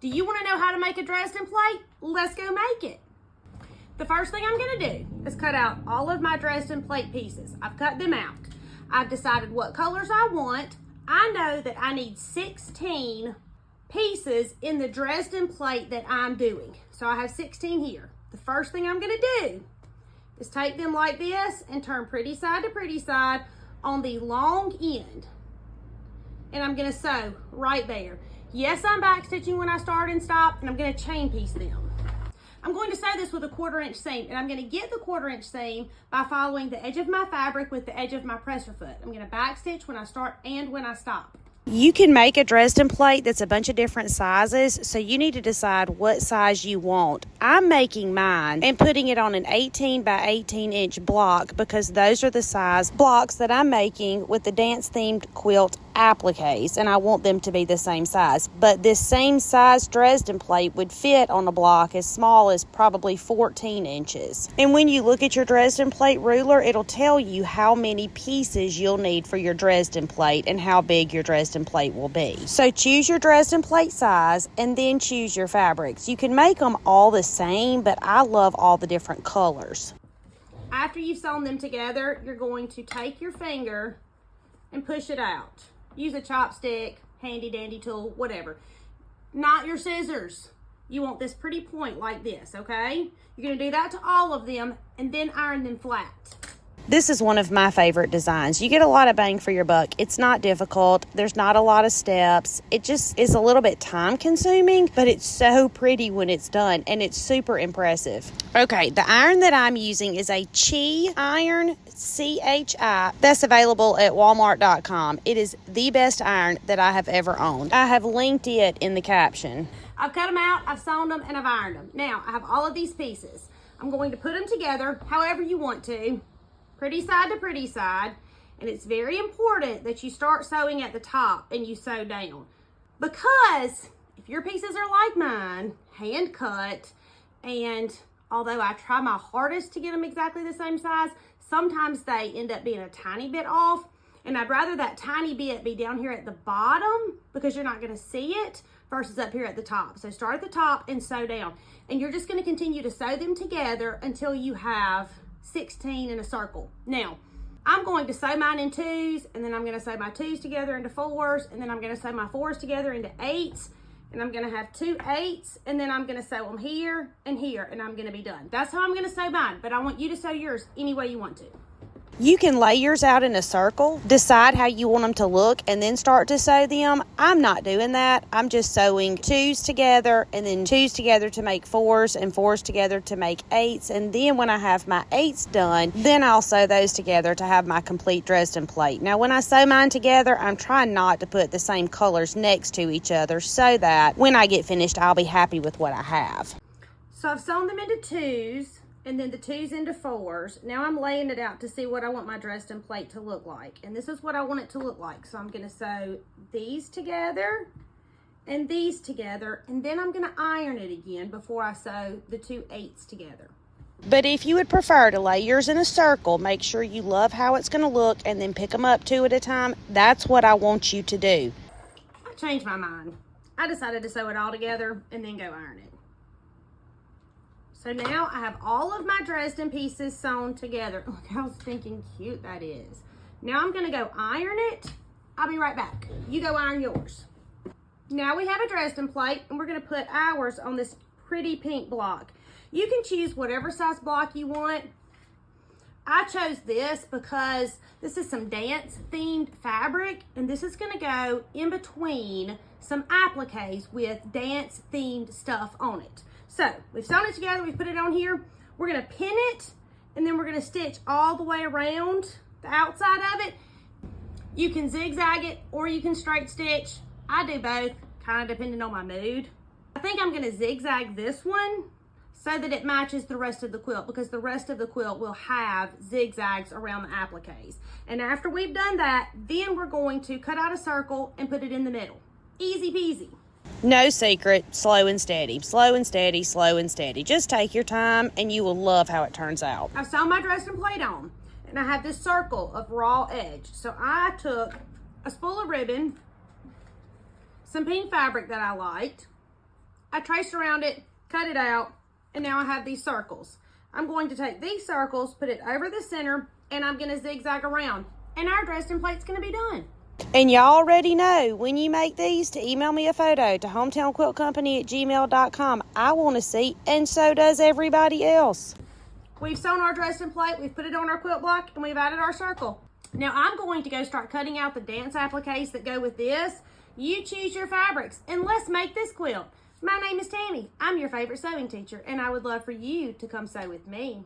Do you want to know how to make a Dresden plate? Let's go make it. The first thing I'm going to do is cut out all of my Dresden plate pieces. I've cut them out. I've decided what colors I want. I know that I need 16 pieces in the Dresden plate that I'm doing. So I have 16 here. The first thing I'm going to do is take them like this and turn pretty side to pretty side on the long end. And I'm going to sew right there. Yes, I'm back stitching when I start and stop, and I'm going to chain piece them. I'm going to sew this with a 1/4 inch seam, and I'm going to get the 1/4 inch seam by following the edge of my fabric with the edge of my presser foot. I'm going to back stitch when I start and when I stop. You can make a Dresden plate that's a bunch of different sizes, so you need to decide what size you want. I'm making mine and putting it on an 18 by 18 inch block because those are the size blocks that I'm making with the dance themed quilt appliques, and I want them to be the same size. But this same size Dresden plate would fit on a block as small as probably 14 inches. And when you look at your Dresden plate ruler, it'll tell you how many pieces you'll need for your Dresden plate and how big your Dresden plate will be. So choose your Dresden plate size and then choose your fabrics. You can make them all the same, but I love all the different colors. After you've sewn them together, you're going to take your finger and push it out. Use a chopstick, handy dandy tool, whatever. Not your scissors. You want this pretty point like this, okay? You're going to do that to all of them and then iron them flat. This is one of my favorite designs. You get a lot of bang for your buck. It's not difficult. There's not a lot of steps. It just is a little bit time consuming, but it's so pretty when it's done, and it's super impressive. Okay, the iron that I'm using is a Chi iron, CHI. That's available at walmart.com. It is the best iron that I have ever owned. I have linked it in the caption. I've cut them out, I've sewn them, and I've ironed them. Now, I have all of these pieces. I'm going to put them together however you want to. Pretty side to pretty side, and it's very important that you start sewing at the top and you sew down, because if your pieces are like mine, hand cut, and although I try my hardest to get them exactly the same size, sometimes they end up being a tiny bit off, and I'd rather that tiny bit be down here at the bottom because you're not going to see it versus up here at the top. So start at the top and sew down, and you're just going to continue to sew them together until you have 16 in a circle. Now, I'm going to sew mine in 2s, and then I'm going to sew my 2s together into 4s, and then I'm going to sew my 4s together into 8s, and I'm going to have 2 8s, and then I'm going to sew them here, and I'm going to be done. That's how I'm going to sew mine, but I want you to sew yours any way you want to. You can lay yours out in a circle, decide how you want them to look, and then start to sew them. I'm not doing that. I'm just sewing 2s together and then 2s together to make 4s and 4s together to make 8s. And then when I have my 8s done, then I'll sew those together to have my complete Dresden plate. Now, when I sew mine together, I'm trying not to put the same colors next to each other so that when I get finished, I'll be happy with what I have. So I've sewn them into 2s. And then the 2s into 4s. Now I'm laying it out to see what I want my Dresden plate to look like. And this is what I want it to look like. So I'm going to sew these together and these together. And then I'm going to iron it again before I sew the 2 8s together. But if you would prefer to lay yours in a circle, make sure you love how it's going to look and then pick them up 2 at a time. That's what I want you to do. I changed my mind. I decided to sew it all together and then go iron it. So now I have all of my Dresden pieces sewn together. Look how stinking cute that is. Now I'm going to go iron it. I'll be right back. You go iron yours. Now we have a Dresden plate, and we're going to put ours on this pretty pink block. You can choose whatever size block you want. I chose this because this is some dance themed fabric, and this is going to go in between some appliques with dance themed stuff on it. So we've sewn it together, we've put it on here. We're gonna pin it, and then we're gonna stitch all the way around the outside of it. You can zigzag it or you can straight stitch. I do both, kind of depending on my mood. I think I'm gonna zigzag this one so that it matches the rest of the quilt, because the rest of the quilt will have zigzags around the appliques. And after we've done that, then we're going to cut out a circle and put it in the middle. Easy peasy. No secret, slow and steady, slow and steady, slow and steady. Just take your time and you will love how it turns out. I've sewn my Dresden plate on, and I have this circle of raw edge. So I took a spool of ribbon, some pink fabric that I liked, I traced around it, cut it out, and now I have these circles. I'm going to take these circles, put it over the center, and I'm going to zigzag around. And our Dresden plate's going to be done. And y'all already know, when you make these, to email me a photo to hometownquiltcompany@gmail.com. I want to see, and so does everybody else. We've sewn our Dresden plate, we've put it on our quilt block, and we've added our circle. Now I'm going to go start cutting out the dance appliques that go with this. You choose your fabrics, and let's make this quilt. My name is Tammy. I'm your favorite sewing teacher, and I would love for you to come sew with me.